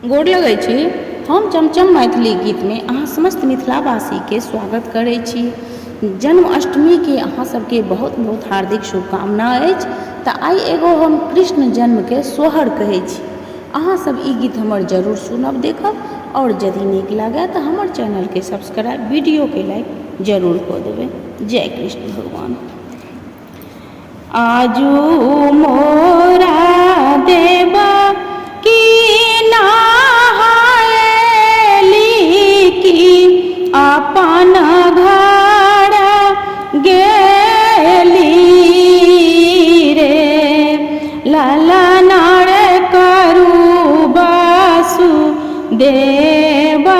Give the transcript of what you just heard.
गोर लगै छी। हम चमचम मैथिली गीत में अहाँ समस्त मिथिलावासी के स्वागत करै छी। जन्माष्टमी के अहाँ सबके बहुत बहुत हार्दिक शुभकामना अछि। तऽ आइ एगो हम कृष्ण जन्म के सोहर कहै छी। अहाँ सब ई गीत हमर जरूर सुनब देखब और यदि नीक लागे तऽ हमर चैनल के सब्सक्राइब वीडियो के लाइक जरूर कऽ देबै। जय कृष्ण भगवान। आजू मोरा देवा की अपन घर गेली रे ललना रे करू बासु देवा